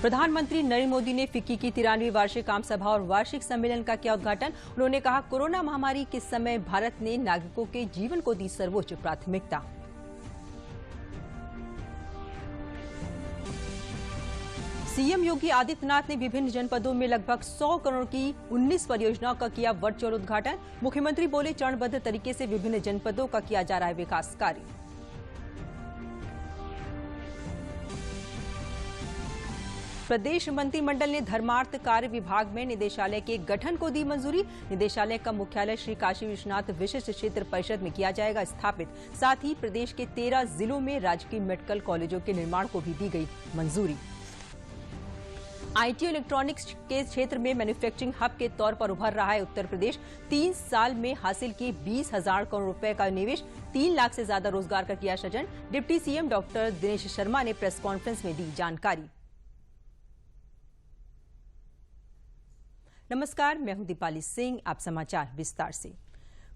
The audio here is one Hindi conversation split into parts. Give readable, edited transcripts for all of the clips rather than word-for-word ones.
प्रधानमंत्री नरेंद्र मोदी ने फिक्की की 93वीं वार्षिक आम सभा और वार्षिक सम्मेलन का किया उद्घाटन। उन्होंने कहा, कोरोना महामारी के समय भारत ने नागरिकों के जीवन को दी सर्वोच्च प्राथमिकता। सीएम योगी आदित्यनाथ ने विभिन्न जनपदों में लगभग 100 करोड़ की 19 परियोजनाओं का किया वर्चुअल उद्घाटन। मुख्यमंत्री बोले, चरणबद्ध तरीके से विभिन्न जनपदों का किया जा रहा है विकास कार्य। प्रदेश मंत्रिमंडल ने धर्मार्थ कार्य विभाग में निदेशालय के गठन को दी मंजूरी। निदेशालय का मुख्यालय श्री काशी विश्वनाथ विशिष्ट क्षेत्र परिषद में किया जाएगा स्थापित। साथ ही प्रदेश के 13 जिलों में राजकीय मेडिकल कॉलेजों के निर्माण को भी दी गई मंजूरी। आईटी इलेक्ट्रॉनिक्स के क्षेत्र में मैन्युफैक्चरिंग हब के तौर पर उभर रहा है उत्तर प्रदेश। 3 साल में हासिल किए 20,000 करोड़ रुपए का निवेश, 3 लाख से ज्यादा रोजगार का किया सृजन। Deputy CM doctor Dinesh Sharma ने प्रेस कॉन्फ्रेंस में दी जानकारी। नमस्कार, मैं हूं दीपाली सिंह। आप समाचार विस्तार से।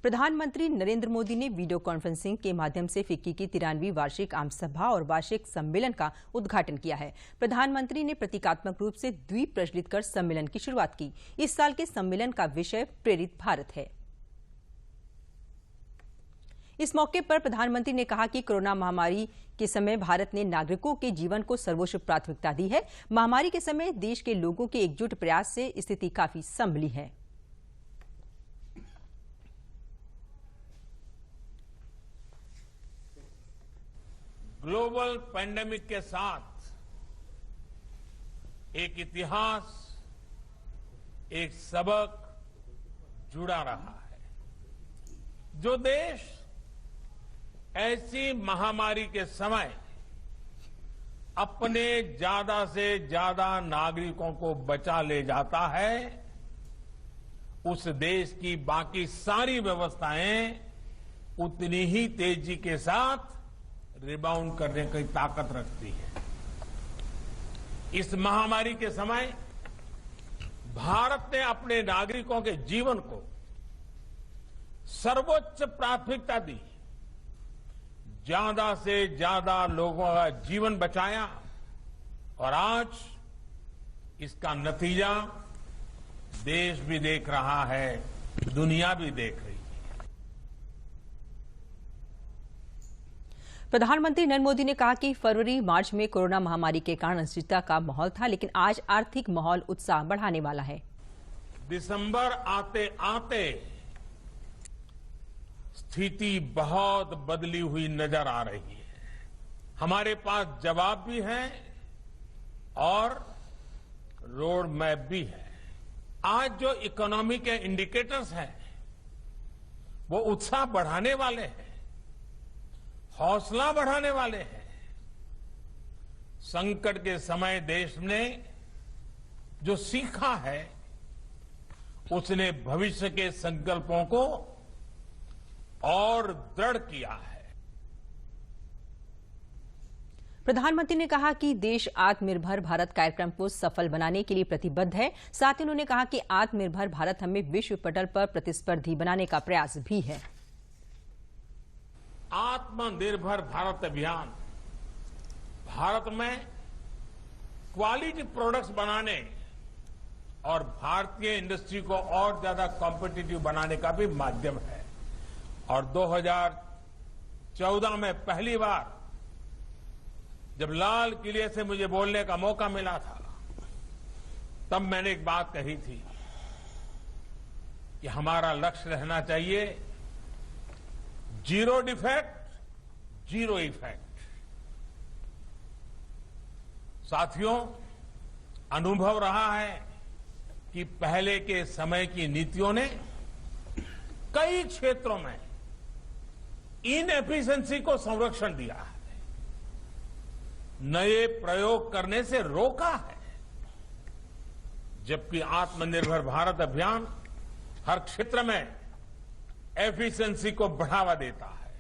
प्रधानमंत्री नरेंद्र मोदी ने वीडियो कॉन्फ्रेंसिंग के माध्यम से फिक्की की 93वीं वार्षिक आम सभा और वार्षिक सम्मेलन का उद्घाटन किया है। प्रधानमंत्री ने प्रतीकात्मक रूप से द्वीप प्रज्वलित कर सम्मेलन की शुरुआत की। इस साल के सम्मेलन का विषय प्रेरित भारत है। इस मौके पर प्रधानमंत्री ने कहा कि कोरोना महामारी के समय भारत ने नागरिकों के जीवन को सर्वोच्च प्राथमिकता दी है। महामारी के समय देश के लोगों के एकजुट प्रयास से स्थिति काफी संभली है। ग्लोबल पैंडेमिक के साथ एक इतिहास, एक सबक जुड़ा रहा है। जो देश ऐसी महामारी के समय अपने ज्यादा से ज्यादा नागरिकों को बचा ले जाता है, उस देश की बाकी सारी व्यवस्थाएं उतनी ही तेजी के साथ रिबाउंड करने की ताकत रखती है। इस महामारी के समय भारत ने अपने नागरिकों के जीवन को सर्वोच्च प्राथमिकता दी। ज्यादा से ज्यादा लोगों का जीवन बचाया और आज इसका नतीजा देश भी देख रहा है, दुनिया भी देख रही है। प्रधानमंत्री नरेंद्र मोदी ने कहा कि फरवरी मार्च में कोरोना महामारी के कारण अनिश्चितता का माहौल था, लेकिन आज आर्थिक माहौल उत्साह बढ़ाने वाला है। दिसंबर आते आते स्थिति बहुत बदली हुई नजर आ रही है। हमारे पास जवाब भी है और रोड मैप भी है। आज जो इकोनॉमी के इंडिकेटर्स हैं वो उत्साह बढ़ाने वाले हैं, हौसला बढ़ाने वाले हैं। संकट के समय देश ने जो सीखा है उसने भविष्य के संकल्पों को और दृढ़ किया है। प्रधानमंत्री ने कहा कि देश आत्मनिर्भर भारत कार्यक्रम को सफल बनाने के लिए प्रतिबद्ध है। साथ ही उन्होंने कहा कि आत्मनिर्भर भारत हमें विश्व पटल पर प्रतिस्पर्धी बनाने का प्रयास भी है। आत्मनिर्भर भारत अभियान भारत में क्वालिटी प्रोडक्ट्स बनाने और भारतीय इंडस्ट्री को और ज्यादा कॉम्पिटिटिव बनाने का भी माध्यम है। और 2014 में पहली बार जब लाल किले से मुझे बोलने का मौका मिला था, तब मैंने एक बात कही थी कि हमारा लक्ष्य रहना चाहिए जीरो डिफेक्ट, जीरो इफेक्ट। साथियों, अनुभव रहा है कि पहले के समय की नीतियों ने कई क्षेत्रों में इनएफिशिएंसी को संरक्षण दिया है, नए प्रयोग करने से रोका है। जबकि आत्मनिर्भर भारत अभियान हर क्षेत्र में एफिशिएंसी को बढ़ावा देता है।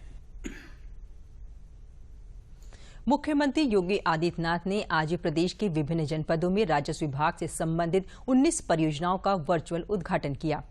मुख्यमंत्री योगी आदित्यनाथ ने आज प्रदेश के विभिन्न जनपदों में राजस्व विभाग से संबंधित 19 परियोजनाओं का वर्चुअल उद्घाटन किया।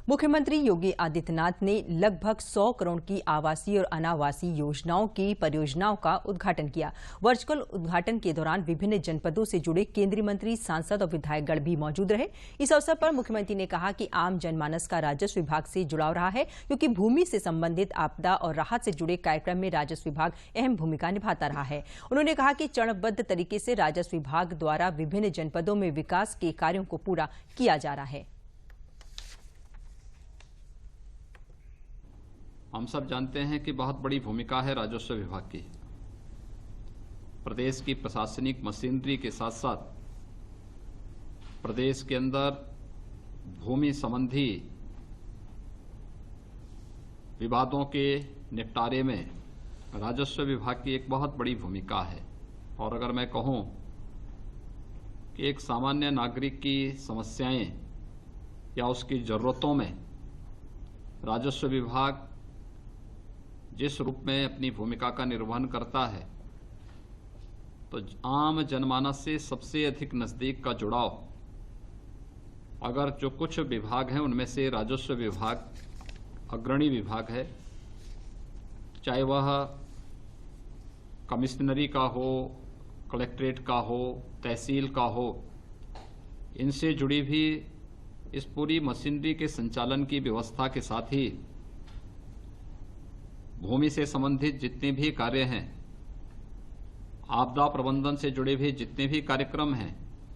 मुख्यमंत्री योगी आदित्यनाथ ने लगभग 100 करोड़ की आवासीय और अनावासीय योजनाओं की परियोजनाओं का उद्घाटन किया। वर्चुअल उद्घाटन के दौरान विभिन्न जनपदों से जुड़े केंद्रीय मंत्री, सांसद और विधायकगण भी मौजूद रहे। इस अवसर पर मुख्यमंत्री ने कहा कि आम जनमानस का राजस्व विभाग से जुड़ाव रहा है, क्योंकि भूमि से संबंधित आपदा और राहत से जुड़े कार्यक्रम में राजस्व विभाग अहम भूमिका निभाता रहा है। उन्होंने कहा कि चरणबद्ध तरीके से राजस्व विभाग द्वारा विभिन्न जनपदों में विकास के कार्यों को पूरा किया जा रहा है। हम सब जानते हैं कि बहुत बड़ी भूमिका है राजस्व विभाग की। प्रदेश की प्रशासनिक मशीनरी के साथ साथ प्रदेश के अंदर भूमि संबंधी विवादों के निपटारे में राजस्व विभाग की एक बहुत बड़ी भूमिका है। और अगर मैं कहूं कि एक सामान्य नागरिक की समस्याएं या उसकी जरूरतों में राजस्व विभाग जिस रूप में अपनी भूमिका का निर्वहन करता है, तो आम जनमानस से सबसे अधिक नजदीक का जुड़ाव अगर जो कुछ विभाग हैं उनमें से राजस्व विभाग अग्रणी विभाग है। चाहे वह कमिश्नरी का हो, कलेक्ट्रेट का हो, तहसील का हो, इनसे जुड़ी भी इस पूरी मशीनरी के संचालन की व्यवस्था के साथ ही भूमि से संबंधित जितने भी कार्य हैं, आपदा प्रबंधन से जुड़े भी जितने भी कार्यक्रम हैं,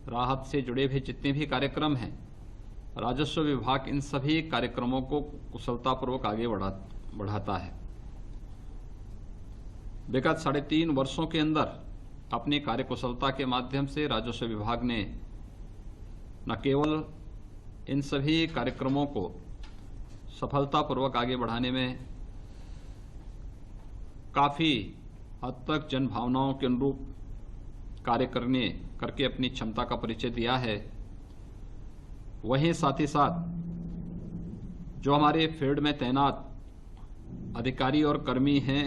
राहत से जुड़े भी जितने भी कार्यक्रम हैं, राजस्व विभाग इन सभी कार्यक्रमों को कुशलतापूर्वक आगे बढ़ाता है। विगत 3.5 वर्षों के अंदर अपनी कार्यकुशलता के माध्यम से राजस्व विभाग ने न केवल इन सभी कार्यक्रमों को सफलतापूर्वक आगे बढ़ाने में काफी हद तक जन भावनाओं के अनुरूप कार्य करके अपनी क्षमता का परिचय दिया है, वहीं साथ ही साथ जो हमारे फील्ड में तैनात अधिकारी और कर्मी हैं,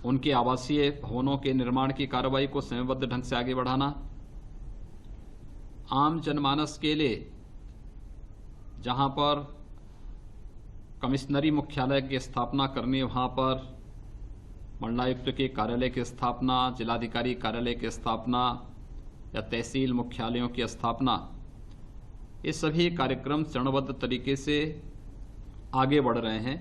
उनके आवासीय भवनों के निर्माण की कार्रवाई को समयबद्ध ढंग से आगे बढ़ाना, आम जनमानस के लिए जहां पर कमिश्नरी मुख्यालय की स्थापना करनी, वहां पर मंडलायुक्त के कार्यालय की स्थापना, जिलाधिकारी कार्यालय की स्थापना या तहसील मुख्यालयों की स्थापना, ये सभी कार्यक्रम चरणबद्ध तरीके से आगे बढ़ रहे हैं।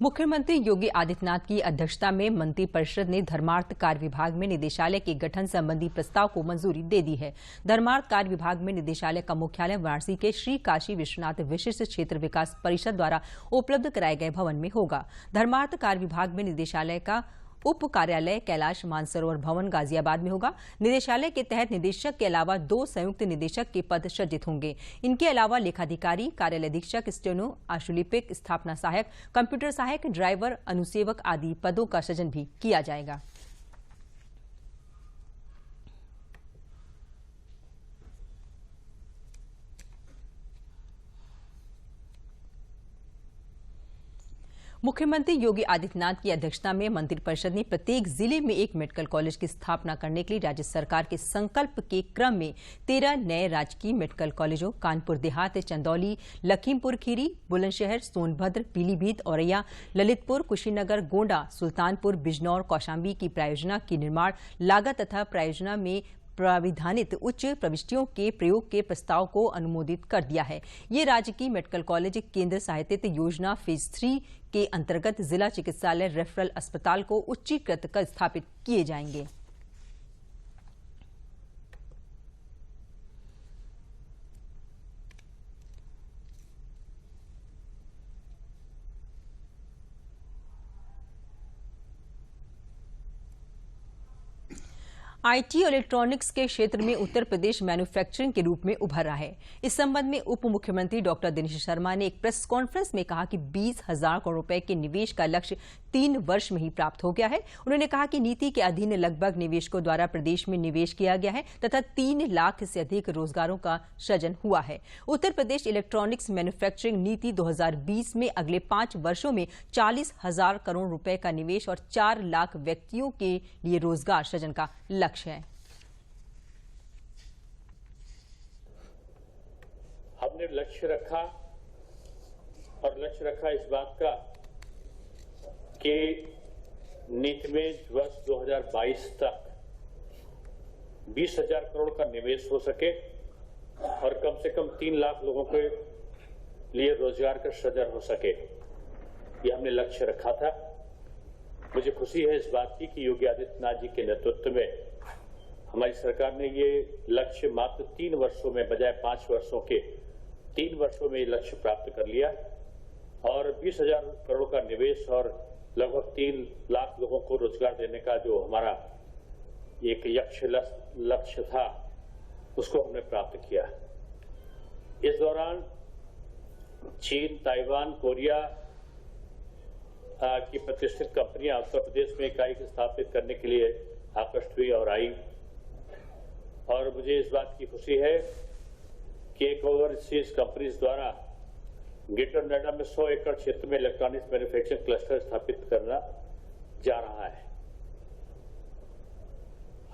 मुख्यमंत्री योगी आदित्यनाथ की अध्यक्षता में मंत्रिपरिषद ने धर्मार्थ कार्य विभाग में निदेशालय के गठन संबंधी प्रस्ताव को मंजूरी दे दी है। धर्मार्थ कार्य विभाग में निदेशालय का मुख्यालय वाराणसी के श्री काशी विश्वनाथ विशिष्ट क्षेत्र विकास परिषद द्वारा उपलब्ध कराए गए भवन में होगा। धर्मार्थ कार्य विभाग में निदेशालय का उप कार्यालय कैलाश मानसरोवर भवन गाजियाबाद में होगा। निदेशालय के तहत निदेशक के अलावा 2 संयुक्त निदेशक के पद सृजित होंगे। इनके अलावा लेखाधिकारी, कार्यालय अधीक्षक, स्टेनो, आशुलिपिक, स्थापना सहायक, कंप्यूटर सहायक, ड्राइवर, अनुसेवक आदि पदों का सृजन भी किया जाएगा। मुख्यमंत्री योगी आदित्यनाथ की अध्यक्षता में मंत्रिपरिषद ने प्रत्येक जिले में एक मेडिकल कॉलेज की स्थापना करने के लिए राज्य सरकार के संकल्प के क्रम में 13 नए राजकीय मेडिकल कॉलेजों कानपुर देहात, चंदौली, लखीमपुर खीरी, बुलंदशहर, सोनभद्र, पीलीभीत, औरैया, ललितपुर, कुशीनगर, गोंडा, सुल्तानपुर, बिजनौर, कौशाम्बी की प्रायोजना की निर्माण लागत तथा प्रायोजना में प्राविधानित उच्च प्रविष्टियों के प्रयोग के प्रस्ताव को अनुमोदित कर दिया है। ये राजकीय मेडिकल कॉलेज केंद्र सहायतित योजना फेज 3 के अंतर्गत जिला चिकित्सालय रेफरल अस्पताल को उच्चीकृत कर स्थापित किए जाएंगे। आईटी और इलेक्ट्रॉनिक्स के क्षेत्र में उत्तर प्रदेश मैन्युफैक्चरिंग के रूप में उभर रहा है। इस संबंध में उप मुख्यमंत्री डॉक्टर दिनेश शर्मा ने एक प्रेस कॉन्फ्रेंस में कहा कि 20,000 करोड़ रुपए के निवेश का लक्ष्य 3 वर्ष में ही प्राप्त हो गया है। उन्होंने कहा कि नीति के अधीन लगभग निवेशकों द्वारा प्रदेश में निवेश किया गया है तथा 3 लाख से अधिक रोजगारों का सृजन हुआ है। उत्तर प्रदेश इलेक्ट्रॉनिक्स मैन्युफैक्चरिंग नीति 2020 में अगले 5 वर्षों में 40,000 करोड़ रुपए का निवेश और 4 लाख व्यक्तियों के लिए रोजगार सृजन का लक्ष्य है। हमने लक्ष्य रखा और लक्ष्य रखा इस बात का कि नीति में वर्ष 2022 तक 20,000 करोड़ का निवेश हो सके और कम से कम 3 लाख लोगों के लिए रोजगार का सृजन हो सके। ये हमने लक्ष्य रखा था। मुझे खुशी है इस बात की कि योगी आदित्यनाथ जी के नेतृत्व में हमारी सरकार ने ये लक्ष्य मात्र 3 वर्षों में बजाय 5 वर्षों के 3 वर्षों में ये लक्ष्य प्राप्त कर लिया और 20,000 करोड़ का निवेश और लगभग 3 लाख लोगों को रोजगार देने का जो हमारा एक लक्ष्य था उसको हमने प्राप्त किया। इस दौरान चीन, ताइवान, कोरिया की प्रतिष्ठित कंपनियां उत्तर प्रदेश में इकाई स्थापित करने के लिए आकृष्ट हुई और आई और मुझे इस बात की खुशी है कि एक ओवरसीज कंपनीज द्वारा ग्रेटर नोएडा में 100 एकड़ क्षेत्र में इलेक्ट्रॉनिक्स मैन्युफैक्चरिंग क्लस्टर स्थापित करना जा रहा है।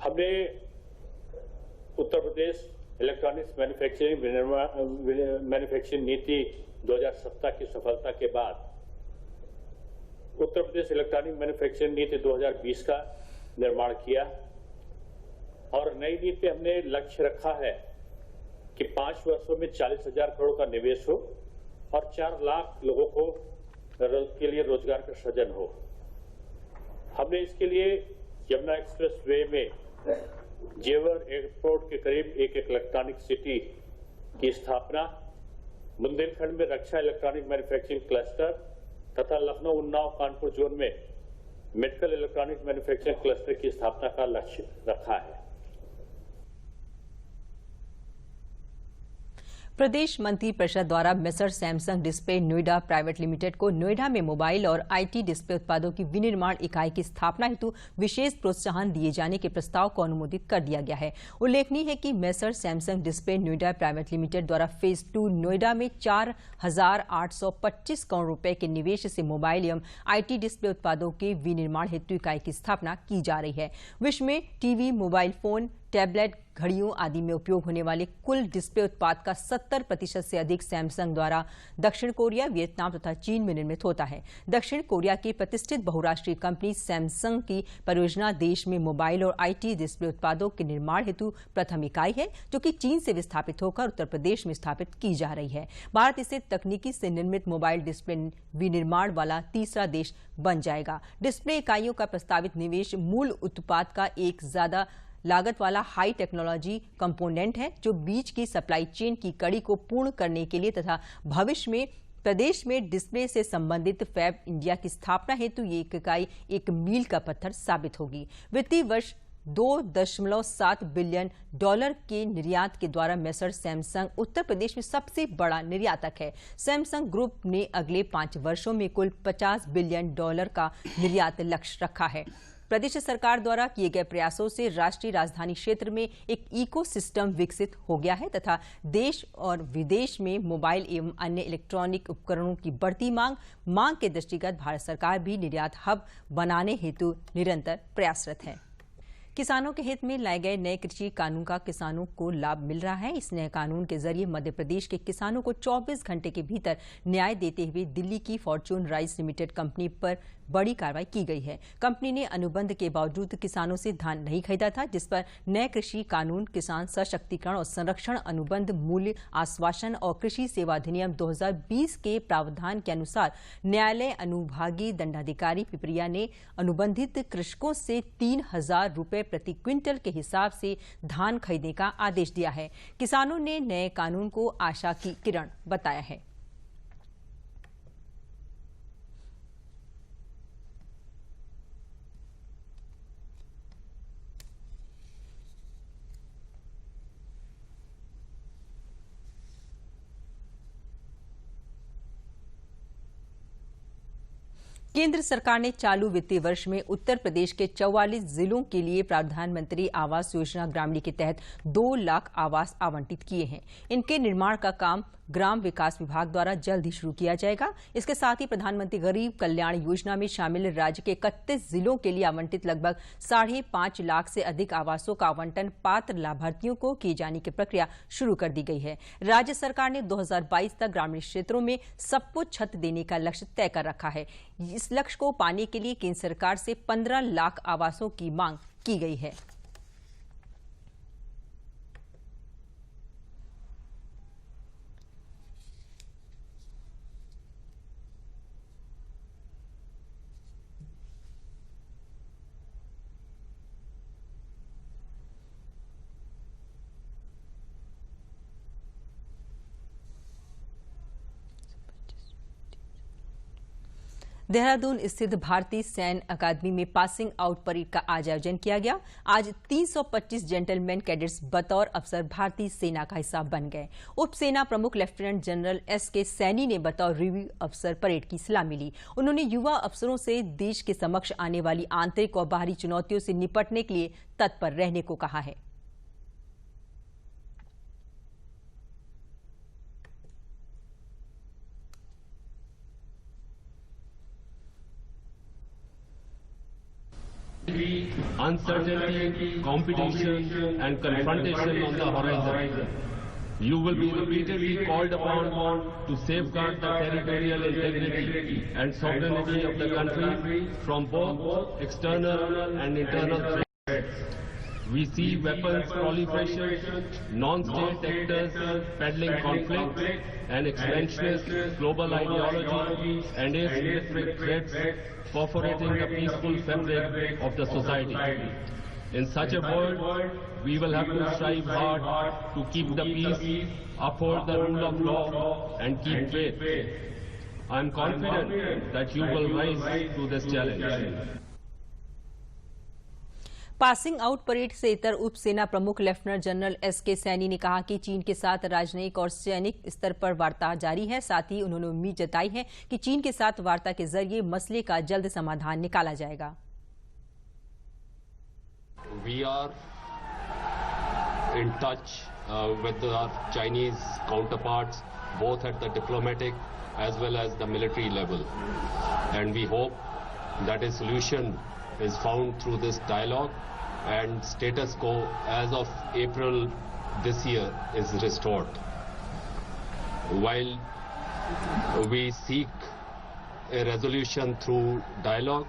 हमने उत्तर प्रदेश इलेक्ट्रॉनिक्स मैन्युफैक्चरिंग नीति 2017 की सफलता के बाद उत्तर प्रदेश इलेक्ट्रॉनिक मैन्युफैक्चरिंग नीति 2020 का निर्माण किया और नई नीति हमने लक्ष्य रखा है कि 5 वर्षों में 40,000 करोड़ का निवेश हो और 4 लाख लोगों को के लिए रोजगार का सृजन हो। हमने इसके लिए यमुना एक्सप्रेस वे में जेवर एयरपोर्ट के करीब एक इलेक्ट्रॉनिक सिटी की स्थापना, बुंदेलखंड में रक्षा इलेक्ट्रॉनिक मैन्युफैक्चरिंग क्लस्टर तथा लखनऊ, उन्नाव, कानपुर जोन में मेडिकल इलेक्ट्रॉनिक मैन्युफैक्चरिंग क्लस्टर की स्थापना का लक्ष्य रखा है। प्रदेश मंत्री परिषद द्वारा messrs Samsung display Noida private limited को नोएडा में मोबाइल और आईटी डिस्प्ले उत्पादों की विनिर्माण इकाई की स्थापना हेतु विशेष प्रोत्साहन दिए जाने के प्रस्ताव को अनुमोदित कर दिया गया है। उल्लेखनीय है कि messrs Samsung display Noida private limited द्वारा फेज 2 नोएडा में 4,825 करोड़ रुपए के निवेश से मोबाइल एवं आईटी डिस्प्ले उत्पादों के विनिर्माण हेतु इकाई की स्थापना की जा रही है। विश्व में टीवी, मोबाइल फोन, टैबलेट, घड़ियों आदि में उपयोग होने वाले कुल डिस्प्ले उत्पाद का 70% से अधिक सैमसंग द्वारा दक्षिण कोरिया, वियतनाम तथा चीन में निर्मित होता है। दक्षिण कोरिया की प्रतिष्ठित बहुराष्ट्रीय कंपनी सैमसंग की परियोजना देश में मोबाइल और आईटी डिस्प्ले उत्पादों के निर्माण हेतु प्रथम इकाई है, जो कि चीन से विस्थापित होकर उत्तर प्रदेश में स्थापित की जा रही है। भारत इसे तकनीकी से निर्मित मोबाइल डिस्प्ले विनिर्माण वाला तीसरा देश बन जाएगा। डिस्प्ले इकाइयों का प्रस्तावित निवेश मूल उत्पाद का एक ज्यादा लागत वाला हाई टेक्नोलॉजी कंपोनेंट है, जो बीच की सप्लाई चेन की कड़ी को पूर्ण करने के लिए तथा भविष्य में प्रदेश में डिस्प्ले से संबंधित फैब इंडिया की स्थापना हेतु ये इकाई एक मील का पत्थर साबित होगी। वित्तीय वर्ष $2.7 बिलियन के निर्यात के द्वारा मेसर सैमसंग उत्तर प्रदेश में सबसे बड़ा निर्यातक है। सैमसंग ग्रुप ने अगले 5 वर्षों में कुल $50 बिलियन का निर्यात लक्ष्य रखा है। प्रदेश सरकार द्वारा किए गए प्रयासों से राष्ट्रीय राजधानी क्षेत्र में एक इकोसिस्टम विकसित हो गया है तथा देश और विदेश में मोबाइल एवं अन्य इलेक्ट्रॉनिक उपकरणों की बढ़ती मांग के दृष्टिगत भारत सरकार भी निर्यात हब बनाने हेतु निरंतर प्रयासरत है। किसानों के हित में लाए गए नए कृषि कानून का किसानों को लाभ मिल रहा है। इस नए कानून के जरिए मध्य प्रदेश के किसानों को 24 घंटे के भीतर न्याय देते हुए दिल्ली की फॉर्चून राइस लिमिटेड कंपनी पर बड़ी कार्रवाई की गई है। कंपनी ने अनुबंध के बावजूद किसानों से धान नहीं खरीदा था, जिस पर नए कृषि कानून किसान सशक्तिकरण और संरक्षण अनुबंध मूल्य आश्वासन और कृषि सेवा अधिनियम 2020 के प्रावधान के अनुसार न्यायालय अनुभागीय दंडाधिकारी पिपरिया ने अनुबंधित कृषकों से 3,000 रुपए प्रति क्विंटल के हिसाब से धान खरीदने का आदेश दिया है। किसानों ने नए कानून को आशा की किरण बताया है। केंद्र सरकार ने चालू वित्तीय वर्ष में उत्तर प्रदेश के 44 जिलों के लिए प्रधानमंत्री आवास योजना ग्रामीण के तहत 2 लाख आवास आवंटित किए हैं। इनके निर्माण का काम ग्राम विकास विभाग द्वारा जल्द ही शुरू किया जाएगा। इसके साथ ही प्रधानमंत्री गरीब कल्याण योजना में शामिल राज्य के 31 जिलों के लिए आवंटित लगभग 5.5 लाख से अधिक आवासों का आवंटन पात्र लाभार्थियों को किए जाने की प्रक्रिया शुरू कर दी गई है। राज्य सरकार ने 2022 तक ग्रामीण क्षेत्रों में सबको छत देने का लक्ष्य तय कर रखा है। इस लक्ष्य को पाने के लिए केंद्र सरकार से 15 लाख आवासों की मांग की गई है। देहरादून स्थित भारतीय सैन्य अकादमी में पासिंग आउट परेड का आज आयोजन किया गया। आज 325 जेंटलमैन कैडेट्स बतौर अफसर भारतीय सेना का हिस्सा बन गए। उप सेना प्रमुख लेफ्टिनेंट जनरल एस.के. सैनी ने बतौर रिव्यू अफसर परेड की सलामी ली। उन्होंने युवा अफसरों से देश के समक्ष आने वाली आंतरिक और बाहरी चुनौतियों से निपटने के लिए तत्पर रहने को कहा है। Uncertainty, competition and confrontation on the horizon. You will be repeatedly called upon to safeguard the territorial integrity and sovereignty of the country from both external and internal threats. We see weapons proliferation, non-state actors peddling conflict and expansionist global ideology and asymmetric threats perforating the peaceful fabric of the society. In such a world, we will have to strive hard to keep the peace, uphold the rule of law, and keep faith. I am confident that you will rise to this challenge. Passing out parade से इतर उप सेना प्रमुख लेफ्टिनेंट जनरल एस.के. सैनी ने कहा कि चीन के साथ राजनयिक और सैनिक स्तर पर वार्ता जारी है। साथ ही उन्होंने उम्मीद जताई है कि चीन के साथ वार्ता के जरिए मसले का जल्द समाधान निकाला जाएगा। We are in touch with our Chinese counterparts, both at the diplomatic as well as the military level, and we hope that a solution is found through this dialogue and status quo as of April this year is restored. While we seek a resolution through dialogue,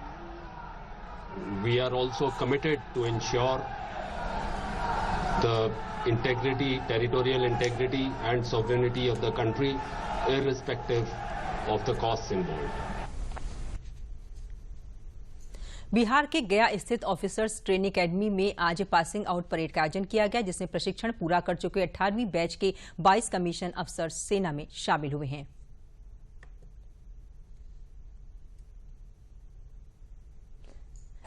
we are also committed to ensure the integrity, territorial integrity and sovereignty of the country, irrespective of the costs involved. Bihar के गया स्थित ऑफिसर्स ट्रेनिंग एकेडमी में आज पासिंग आउट परेड का आयोजन किया गया, जिसमें प्रशिक्षण पूरा कर चुके 18वीं बैच के 22 कमीशन अफसर सेना में शामिल हुए हैं।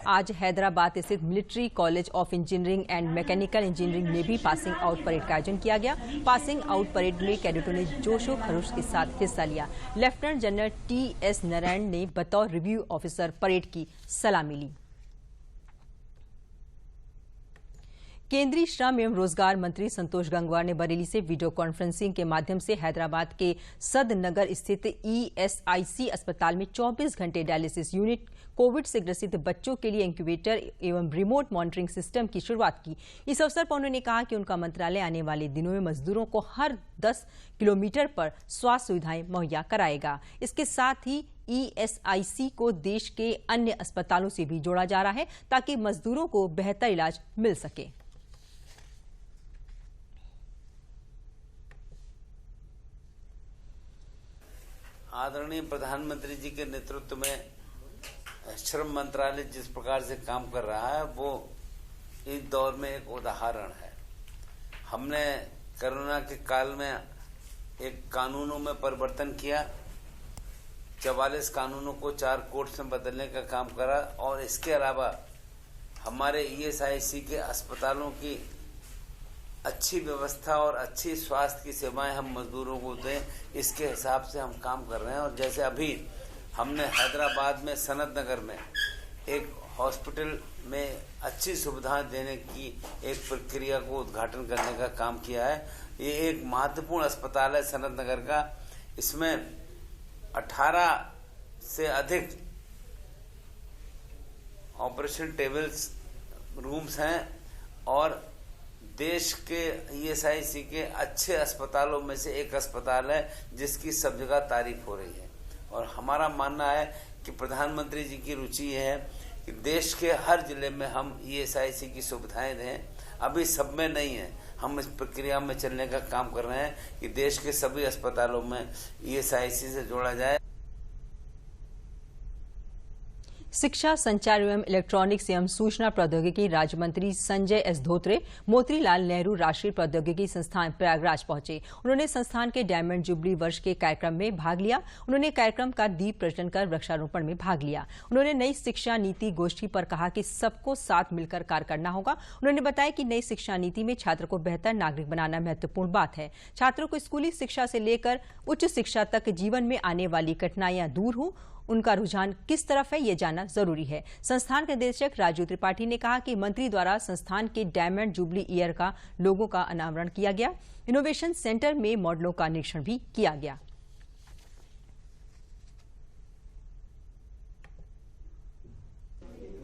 आज हैदराबाद स्थित military college of engineering and mechanical engineering में भी पासिंग आउट परेड का आयोजन किया गया। पासिंग आउट परेड में कैडेटों ने जोशो खरोश के साथ हिस्सा लिया। Lieutenant general T.S.. नारायण ने बतौर रिव्यू ऑफिसर परेड की सलामी ली। केंद्रीय श्रम एवं रोजगार मंत्री संतोष गंगवार ने बरेली से वीडियो कॉन्फ्रेंसिंग के माध्यम से हैदराबाद के सदनगर स्थित ईएसआईसी अस्पताल में 24 घंटे डायलिसिस यूनिट, कोविड से ग्रसित बच्चों के लिए इंक्यूबेटर एवं रिमोट मॉनिटरिंग सिस्टम की शुरुआत की। इस अवसर पर उन्होंने कहा कि उनका मंत्रालय आने वाले दिनों में मजदूरों को हर 10 किलोमीटर पर स्वास्थ्य सुविधाएं मुहैया कराएगा। इसके साथ ही ईएसआईसी को देश के अन्य अस्पतालों से भी जोड़ा जा रहा है ताकि मजदूरों को बेहतर इलाज मिल सके। आदरणीय प्रधानमंत्री जी के नेतृत्व में श्रम मंत्रालय जिस प्रकार से काम कर रहा है वो इस दौर में एक उदाहरण है। हमने कोरोना के काल में एक कानूनों में परिवर्तन किया, 44 कानूनों को 4 कोर्ट्स में बदलने का काम करा और इसके अलावा हमारे ईएसआईसी के अस्पतालों की अच्छी व्यवस्था और अच्छी स्वास्थ्य की सेवाएं हम मजदूरों को दें, इसके हिसाब से हम काम कर रहे हैं। और जैसे अभी हमने हैदराबाद में सनत नगर में एक हॉस्पिटल में अच्छी सुविधाएं देने की एक प्रक्रिया को उद्घाटन करने का काम किया है। ये एक महत्वपूर्ण अस्पताल है सनत नगर का। इसमें 18 से अधिक ऑपरेशन टेबल्स रूम्स हैं और देश के ईएसआईसी के अच्छे अस्पतालों में से एक अस्पताल है जिसकी सब जगह तारीफ हो रही है। और हमारा मानना है कि प्रधानमंत्री जी की रुचि है कि देश के हर जिले में हम ईएसआईसी की सुविधाएं दें। अभी सब में नहीं है, हम इस प्रक्रिया में चलने का काम कर रहे हैं कि देश के सभी अस्पतालों में ईएसआईसी से जोड़ा जाए। शिक्षा, संचार एवं इलेक्ट्रॉनिक्स एवं सूचना प्रौद्योगिकी राज्य मंत्री संजय एस धोत्रे मोतीलाल नेहरू राष्ट्रीय प्रौद्योगिकी संस्थान प्रयागराज पहुंचे। उन्होंने संस्थान के डायमंड जुबली वर्ष के कार्यक्रम में भाग लिया। उन्होंने कार्यक्रम का दीप प्रज्वलन कर वृक्षारोपण में भाग लिया। उन्होंने नई शिक्षा नीति गोष्ठी पर कहा कि सबको साथ मिलकर कार्य करना होगा। उन्होंने बताया कि नई शिक्षा नीति में छात्र को बेहतर नागरिक बनाना महत्वपूर्ण बात है। छात्रों को स्कूली शिक्षा से लेकर उच्च शिक्षा तक जीवन में आने वाली कठिनाइयां दूर हो, उनका रुझान किस तरफ है ये जानना जरूरी है। संस्थान के निदेशक राजू त्रिपाठी ने कहा कि मंत्री द्वारा संस्थान के डायमंड जुबली ईयर का लोगो का अनावरण किया गया। इनोवेशन सेंटर में मॉडलों का निरीक्षण भी किया गया।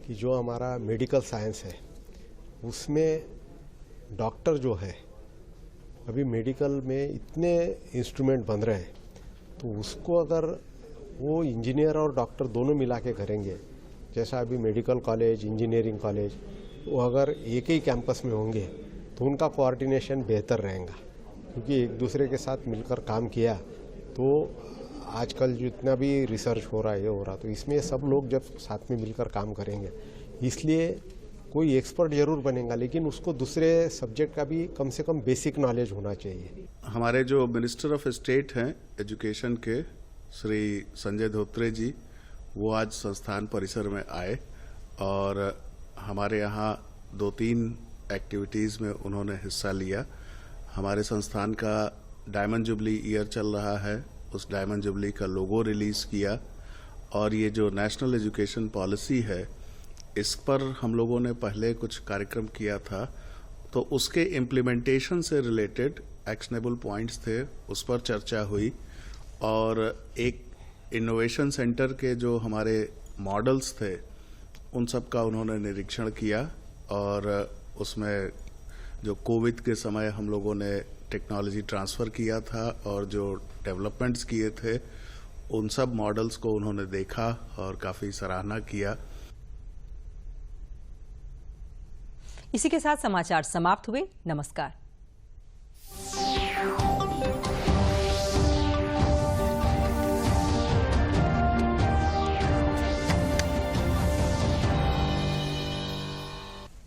कि जो हमारा मेडिकल साइंस है उसमें डॉक्टर जो है, अभी मेडिकल में इतने इंस्ट्रूमेंट बन रहे हैं तो उसको अगर वो इंजीनियर और डॉक्टर दोनों मिला के करेंगे, जैसा अभी मेडिकल कॉलेज, इंजीनियरिंग कॉलेज, वो अगर एक ही कैंपस में होंगे तो उनका कोऑर्डिनेशन बेहतर रहेगा, क्योंकि एक दूसरे के साथ मिलकर काम किया तो आजकल जितना भी रिसर्च हो रहा है, ये हो रहा, तो इसमें सब लोग जब साथ में मिलकर काम करेंगे, इसलिए कोई एक्सपर्ट जरूर बनेगा लेकिन उसको दूसरे सब्जेक्ट का भी कम से कम बेसिक नॉलेज होना चाहिए। हमारे जो मिनिस्टर ऑफ स्टेट हैं एजुकेशन के श्री संजय धोत्रे जी, वो आज संस्थान परिसर में आए और हमारे यहाँ 2-3 एक्टिविटीज़ में उन्होंने हिस्सा लिया। हमारे संस्थान का डायमंड जुबली ईयर चल रहा है, उस डायमंड जुबली का लोगो रिलीज़ किया और ये जो नेशनल एजुकेशन पॉलिसी है इस पर हम लोगों ने पहले कुछ कार्यक्रम किया था, तो उसके इम्प्लीमेंटेशन से रिलेटेड एक्शनेबल पॉइंट्स थे, उस पर चर्चा हुई और एक इनोवेशन सेंटर के जो हमारे मॉडल्स थे उन सब का उन्होंने निरीक्षण किया और उसमें जो कोविड के समय हम लोगों ने टेक्नोलॉजी ट्रांसफ़र किया था और जो डेवलपमेंट्स किए थे उन सब मॉडल्स को उन्होंने देखा और काफ़ी सराहना किया। इसी के साथ समाचार समाप्त हुए। नमस्कार।